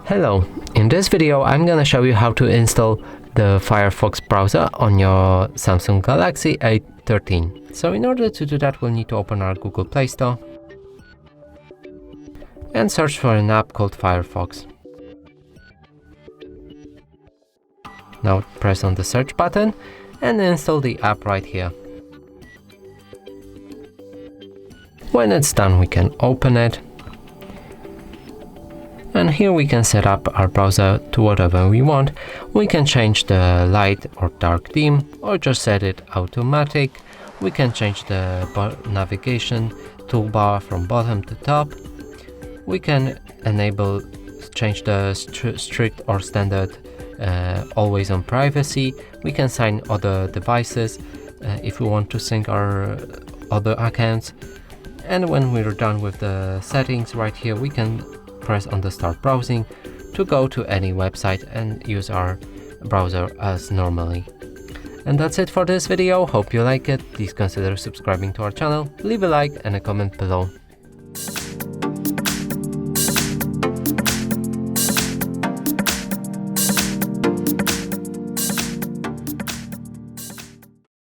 Hello, in this video I'm gonna show you how to install the Firefox browser on your Samsung Galaxy A13. So in order to do that, we'll need to open our Google Play Store and search for an app called Firefox. Now press on the search button and install the app right here. When it's done, we can open it. And here we can set up our browser to whatever we want. We can change the light or dark theme, or just set it automatic. We can change the navigation toolbar from bottom to top. We can change the strict or standard always on privacy. We can sign other devices if we want to sync our other accounts. And when we're done with the settings right here, we can press on the start browsing to go to any website and use our browser as normally. And that's it for this video. Hope you like it. Please consider subscribing to our channel, leave a like and a comment below.